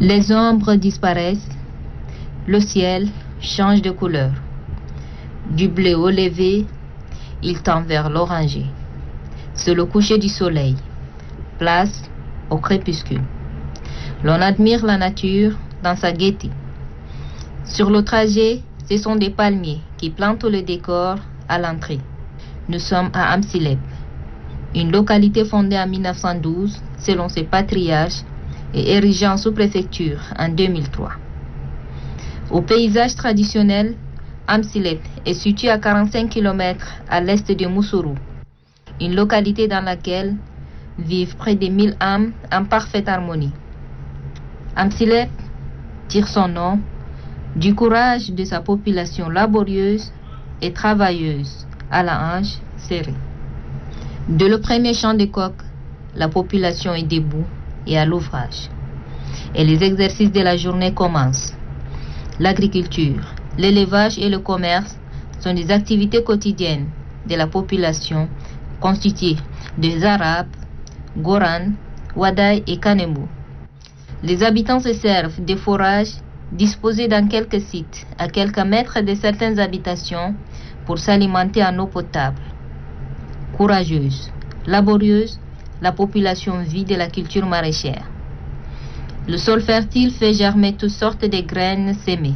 Les ombres disparaissent, le ciel change de couleur. Du bleu au lever, il tend vers l'orangé. C'est le coucher du soleil, place au crépuscule. L'on admire la nature dans sa gaieté. Sur le trajet, ce sont des palmiers qui plantent le décor à l'entrée. Nous sommes à Amsilep, une localité fondée en 1912 selon ses patriarches et érigée en sous-préfecture en 2003. Au paysage traditionnel, Amsilep est situé à 45 km à l'est de Moussourou, une localité dans laquelle vivent près de 1000 âmes en parfaite harmonie. Amsilep tire son nom du courage de sa population laborieuse et travailleuse à la hanche serrée. De le premier chant de coq, la population est debout et à l'ouvrage. Et les exercices de la journée commencent. L'agriculture, l'élevage et le commerce sont des activités quotidiennes de la population constituée des Arabes, Goran, Wadaï et Kanemou. Les habitants se servent des forages disposés dans quelques sites à quelques mètres de certaines habitations pour s'alimenter en eau potable. Courageuse, laborieuse, la population vit de la culture maraîchère. Le sol fertile fait germer toutes sortes de graines sémées.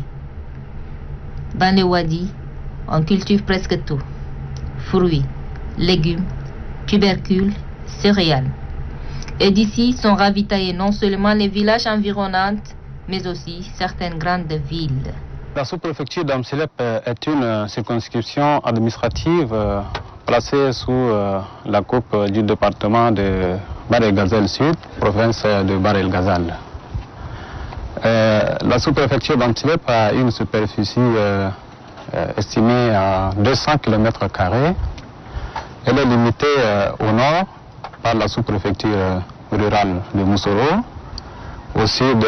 Dans les wadis, on cultive presque tout. Fruits, légumes, tubercules, céréales. Et d'ici sont ravitaillés non seulement les villages environnants, mais aussi certaines grandes villes. La sous-préfecture d'Amsilep est une circonscription administrative placée sous la coupe du département de Bahr el Ghazal Sud, province de Bahr el Ghazal. La sous-préfecture d'Amsilep a une superficie estimée à 200 km². Elle est limitée au nord par la sous-préfecture rurale de Moussourou, au sud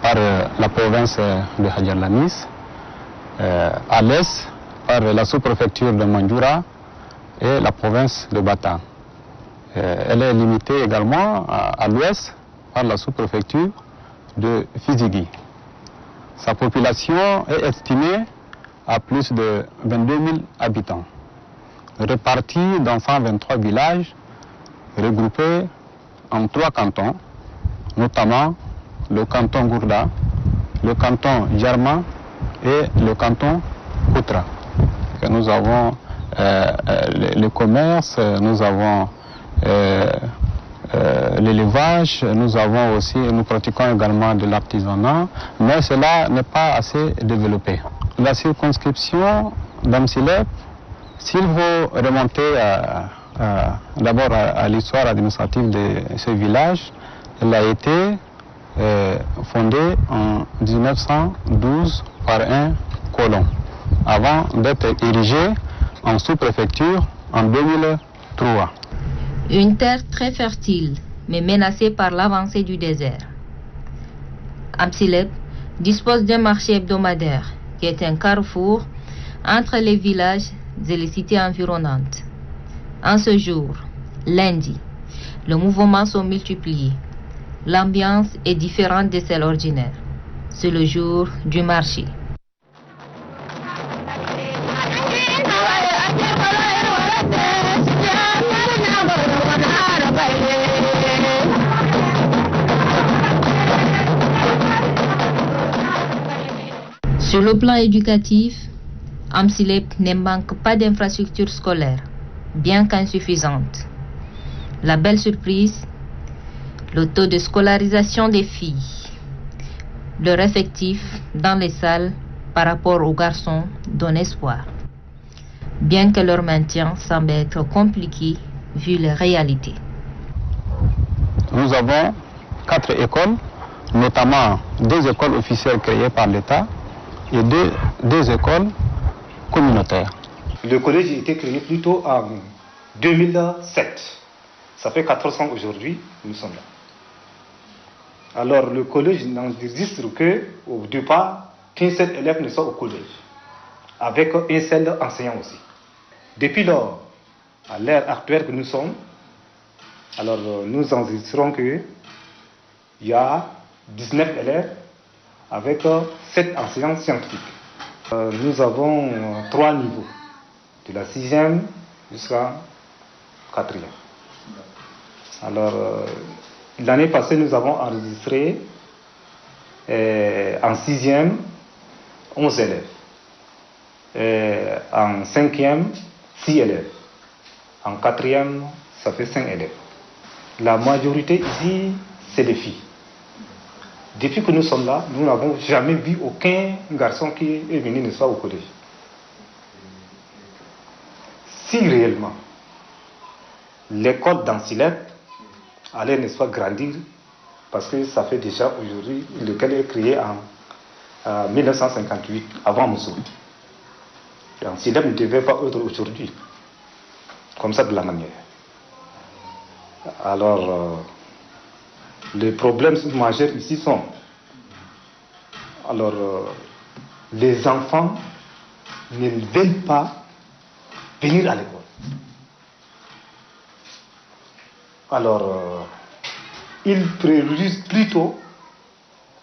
par la province de Hadjar Lamis, à l'est par la sous-préfecture de Mandjoura et la province de Bata. Elle est limitée également à l'ouest par la sous-préfecture de Fizigui. Sa population est estimée à plus de 22 000 habitants, répartis dans 123 villages regroupés en 3 cantons, notamment le canton Gourda, le canton Djarma et le canton Koutra. Nous avons le commerce, nous avons l'élevage, nous pratiquons également de l'artisanat, mais cela n'est pas assez développé. La circonscription d'Amsilep, s'il faut remonter d'abord à l'histoire administrative de ce village, elle a été fondée en 1912 par un colon, avant d'être érigée en sous-préfecture en 2003. Une terre très fertile, mais menacée par l'avancée du désert. Amsilep dispose d'un marché hebdomadaire qui est un carrefour entre les villages et les cités environnantes. En ce jour, lundi, les mouvements sont multipliés. L'ambiance est différente de celle ordinaire. C'est le jour du marché. Sur le plan éducatif, Amsilep ne manque pas d'infrastructures scolaires, bien qu'insuffisante. La belle surprise, le taux de scolarisation des filles. Leur effectif dans les salles par rapport aux garçons donne espoir, bien que leur maintien semble être compliqué vu les réalités. Nous avons 4 écoles, notamment 2 écoles officielles créées par l'État et 2 écoles communautaires. Le collège était créé plutôt en 2007. Ça fait 400 aujourd'hui, nous sommes là. Alors le collège n'enregistre qu'au départ qu'un seul élève ne soit au collège, avec un seul enseignant aussi. Depuis lors, à l'ère actuelle que nous sommes, alors nous enregistrons qu'il y a 19 élèves avec 7 enseignants scientifiques. Nous avons 3 niveaux, de la 6e jusqu'à 4e. Alors, l'année passée, nous avons enregistré en 6e 11 élèves, en 5e 6 élèves, en 4e ça fait 5 élèves. La majorité ici, c'est des filles. Depuis que nous sommes là, nous n'avons jamais vu aucun garçon qui est venu ne soit au collège. Si réellement l'école d'Ansilep allait ne soit grandir, parce que ça fait déjà aujourd'hui, l'école est créée en 1958, avant Moussou. Ansilep ne devait pas être aujourd'hui, comme ça de la manière. Alors, les problèmes majeurs ici sont, alors, les enfants ne veulent pas venir à l'école. Alors, ils priorisent plutôt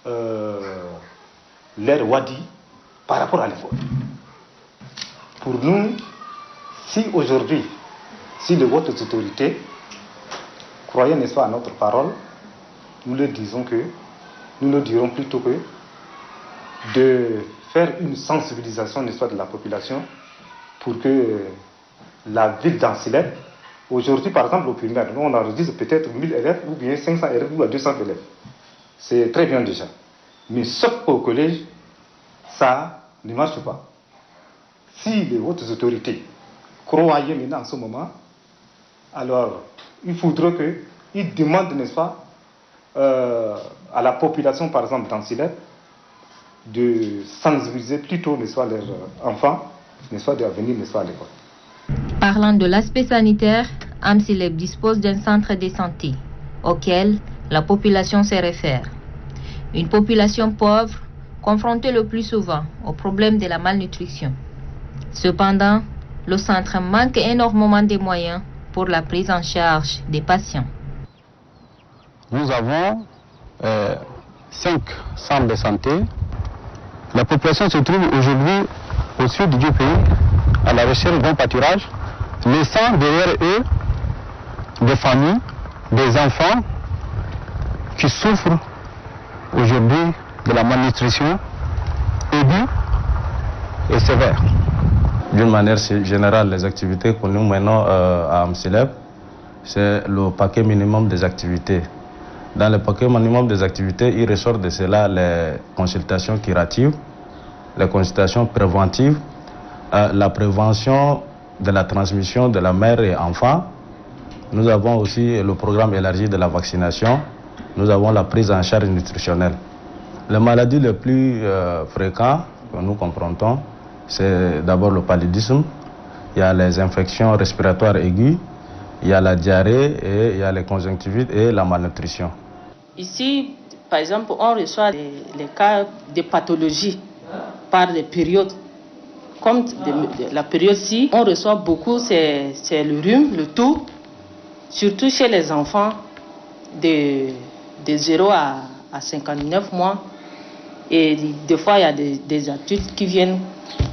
leur wadi par rapport à l'école. Pour nous, si aujourd'hui, si les hautes autorités croyaient, n'est-ce pas, à notre parole, nous leur disons que, nous leur dirons plutôt que de faire une sensibilisation, n'est-ce pas, de la population pour que la ville d'Ansilep, aujourd'hui par exemple au primaire, nous on enregistre peut-être 1000 élèves ou bien 500 élèves ou 200 élèves. C'est très bien déjà. Mais sauf au collège, ça ne marche pas. Si les hautes autorités croyaient maintenant en ce moment, alors il faudrait qu'ils demandent, n'est-ce pas, à la population, par exemple, d'Ansilep, de sensibiliser plutôt, n'est-ce pas, leurs enfants, n'est-ce pas, de venir, n'est-ce pas, à l'école. Parlant de l'aspect sanitaire, Amsilep dispose d'un centre de santé auquel la population se réfère. Une population pauvre, confrontée le plus souvent au problème de la malnutrition. Cependant, le centre manque énormément de moyens pour la prise en charge des patients. Nous avons 5 centres de santé. La population se trouve aujourd'hui au sud du pays, à la recherche d'un pâturage, laissant derrière eux des familles, des enfants qui souffrent aujourd'hui de la malnutrition aiguë et sévère. D'une manière générale, les activités que nous menons à Amsilep, c'est le paquet minimum des activités. Dans le paquet minimum des activités, il ressort de cela les consultations curatives, les consultations préventives, la prévention de la transmission de la mère et enfant. Nous avons aussi le programme élargi de la vaccination. Nous avons la prise en charge nutritionnelle. Les maladies les plus fréquentes que nous confrontons, c'est d'abord le paludisme, il y a les infections respiratoires aiguës, il y a la diarrhée et il y a les conjonctivites et la malnutrition. Ici, par exemple, on reçoit les cas de pathologie par des périodes. Comme la période-ci, on reçoit beaucoup, c'est le rhume, le toux, surtout chez les enfants de 0 à 59 mois. Et des fois, il y a des adultes qui viennent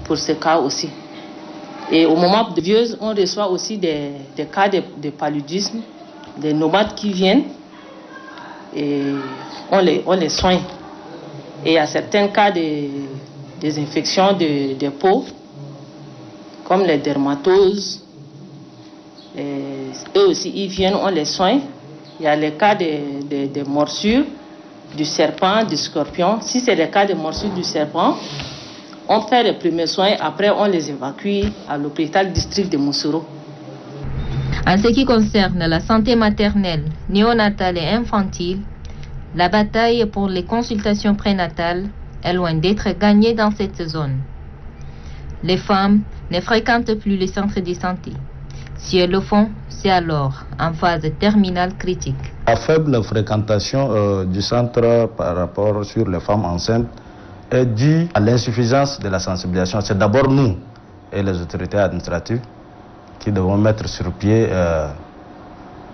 pour ce cas aussi. Et au moment de vieux, on reçoit aussi des cas de paludisme, des nomades qui viennent et on les soigne. Et il y a certains cas des infections de peau, comme les dermatoses. Et eux aussi, ils viennent, on les soigne. Il y a les cas de morsures, du serpent, du scorpion. Si c'est le cas de morsure du serpent, on fait les premiers soins, après on les évacue à l'hôpital district de Moussoro. En ce qui concerne la santé maternelle, néonatale et infantile, la bataille pour les consultations prénatales est loin d'être gagnée dans cette zone. Les femmes ne fréquentent plus les centres de santé. Si elles le font, c'est alors en phase terminale critique. La faible fréquentation du centre par rapport sur les femmes enceintes est due à l'insuffisance de la sensibilisation. C'est d'abord nous et les autorités administratives qui devons mettre sur pied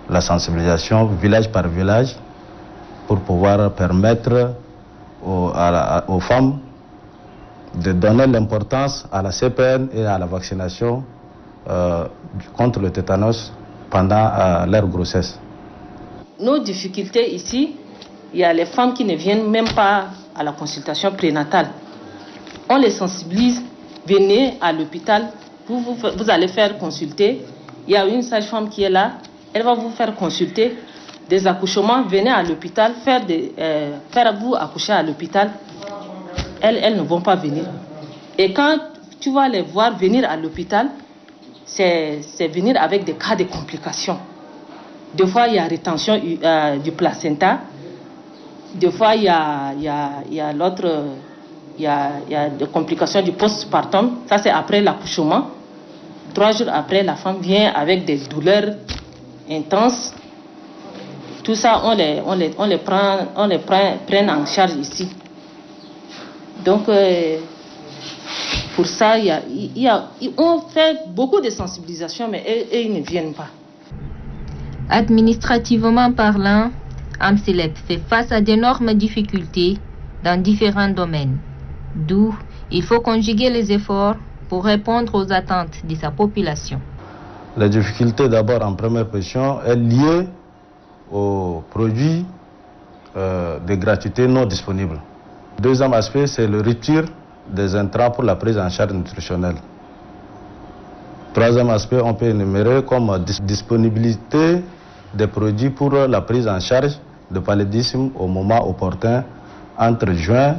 la sensibilisation village par village pour pouvoir permettre aux femmes de donner l'importance à la CPN et à la vaccination contre le tétanos pendant leur grossesse. Nos difficultés ici, il y a les femmes qui ne viennent même pas à la consultation prénatale. On les sensibilise, venez à l'hôpital, vous allez faire consulter. Il y a une sage-femme qui est là, elle va vous faire consulter. Des accouchements, venez à l'hôpital, faire vous accoucher à l'hôpital. Elles ne vont pas venir. Et quand tu vas les voir venir à l'hôpital, c'est venir avec des cas de complications. Des fois, il y a rétention du placenta. Des fois, il y a l'autre, il y a des complications du postpartum. Ça, c'est après l'accouchement. 3 jours après, la femme vient avec des douleurs intenses. Tout ça, on les prend en charge ici. Donc, pour ça, on fait beaucoup de sensibilisation, mais ils ne viennent pas. Administrativement parlant, AMSELEP fait face à d'énormes difficultés dans différents domaines. D'où il faut conjuguer les efforts pour répondre aux attentes de sa population. La difficulté d'abord en première position est liée aux produits de gratuité non disponibles. Deuxième aspect, c'est le rupture des intrants pour la prise en charge nutritionnelle. Troisième aspect, on peut énumérer comme disponibilité des produits pour la prise en charge de paludisme au moment opportun entre juin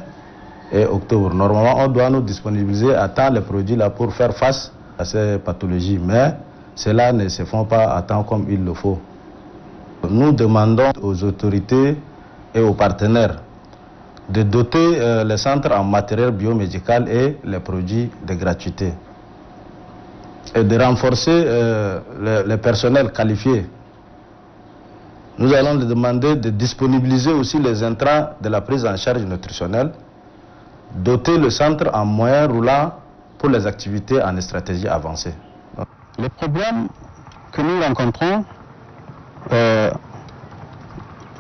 et octobre. Normalement, on doit nous disponibiliser à temps les produits là pour faire face à ces pathologies, mais cela ne se fait pas à temps comme il le faut. Nous demandons aux autorités et aux partenaires de doter les centres en matériel biomédical et les produits de gratuité et de renforcer les personnels qualifiés. Nous allons les demander de disponibiliser aussi les intrants de la prise en charge nutritionnelle, doter le centre en moyens roulants pour les activités en stratégie avancée. Les problèmes que nous rencontrons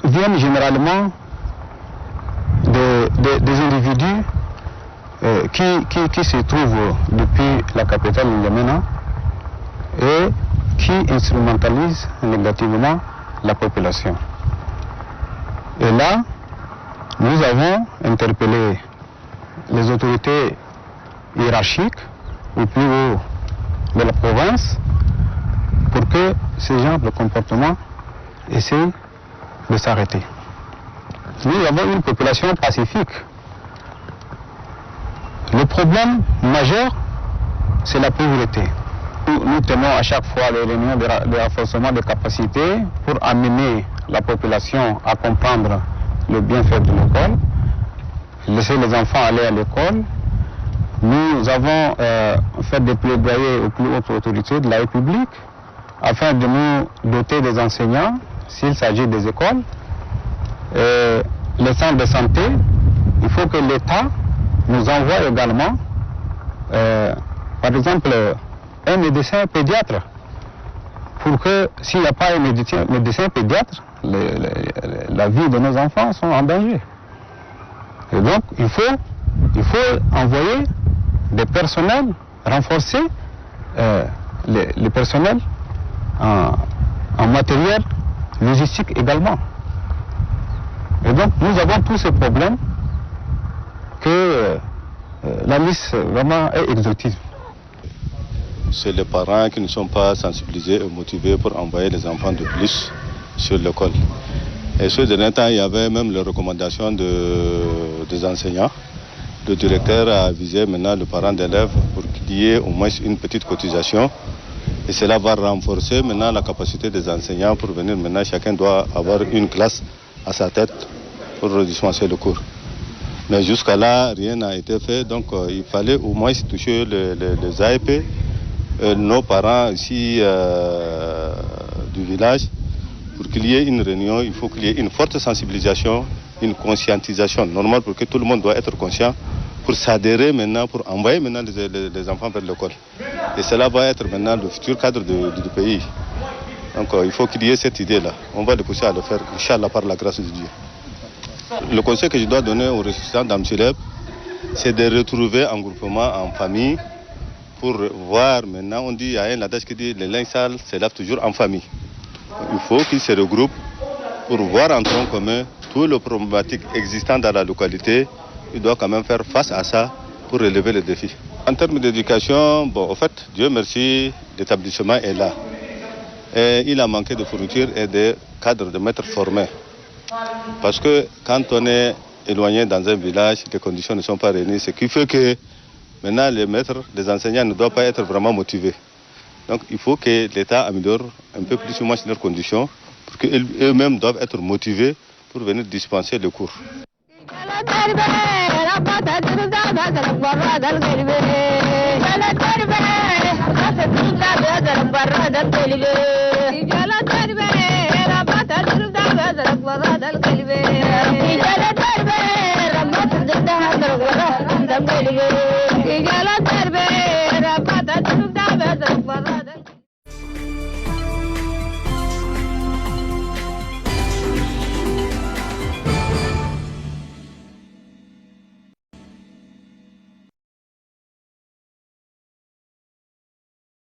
viennent généralement des individus qui se trouvent depuis la capitale N'Djamena et qui instrumentalisent négativement la population. Et là, nous avons interpellé les autorités hiérarchiques au plus haut de la province pour que ce genre de comportement essaie de s'arrêter. Nous avons une population pacifique. Le problème majeur, c'est la pauvreté. Nous tenons à chaque fois les réunions de renforcement des capacités pour amener la population à comprendre le bienfait de l'école, laisser les enfants aller à l'école. Nous avons fait des plaidoyers aux plus hautes autorités de la République afin de nous doter des enseignants s'il s'agit des écoles. Les centres de santé, il faut que l'État nous envoie également, par exemple, un médecin pédiatre, pour que s'il n'y a pas un médecin pédiatre, la vie de nos enfants sont en danger. Et donc, il faut envoyer des personnels, renforcer les personnels en matériel logistique également. Et donc, nous avons tous ces problèmes que la liste vraiment est exhaustive. C'est les parents qui ne sont pas sensibilisés et motivés pour envoyer les enfants de plus sur l'école. Et ce dernier temps, il y avait même les recommandations des enseignants. Le directeur a avisé maintenant le parent d'élèves pour qu'il y ait au moins une petite cotisation. Et cela va renforcer maintenant la capacité des enseignants pour venir. Maintenant, chacun doit avoir une classe à sa tête pour dispenser le cours. Mais jusqu'à là, rien n'a été fait. Donc, il fallait au moins toucher les AEP nos parents ici du village. Pour qu'il y ait une réunion, il faut qu'il y ait une forte sensibilisation, une conscientisation normale pour que tout le monde doit être conscient pour s'adhérer maintenant, pour envoyer maintenant les enfants vers l'école. Et cela va être maintenant le futur cadre du pays. Donc il faut qu'il y ait cette idée-là. On va le pousser à le faire, Inch'Allah, par la grâce de Dieu. Le conseil que je dois donner aux ressortissants d'Amsileb, c'est de retrouver un groupement en famille pour voir maintenant, on dit, il y a un adage qui dit, les linges sales se lavent toujours en famille. Il faut qu'ils se regroupent pour voir en tronc commun toutes les problématiques existantes dans la localité. Ils doivent quand même faire face à ça pour relever les défis. En termes d'éducation, bon, en fait, Dieu merci, l'établissement est là. Et il a manqué de fournitures et de cadres de maîtres formés. Parce que quand on est éloigné dans un village, les conditions ne sont pas réunies, ce qui fait que maintenant les maîtres, les enseignants ne doivent pas être vraiment motivés. Donc il faut que l'État améliore un peu plus ou moins leurs conditions pour qu'eux-mêmes doivent être motivés pour venir dispenser le cours. Thank you.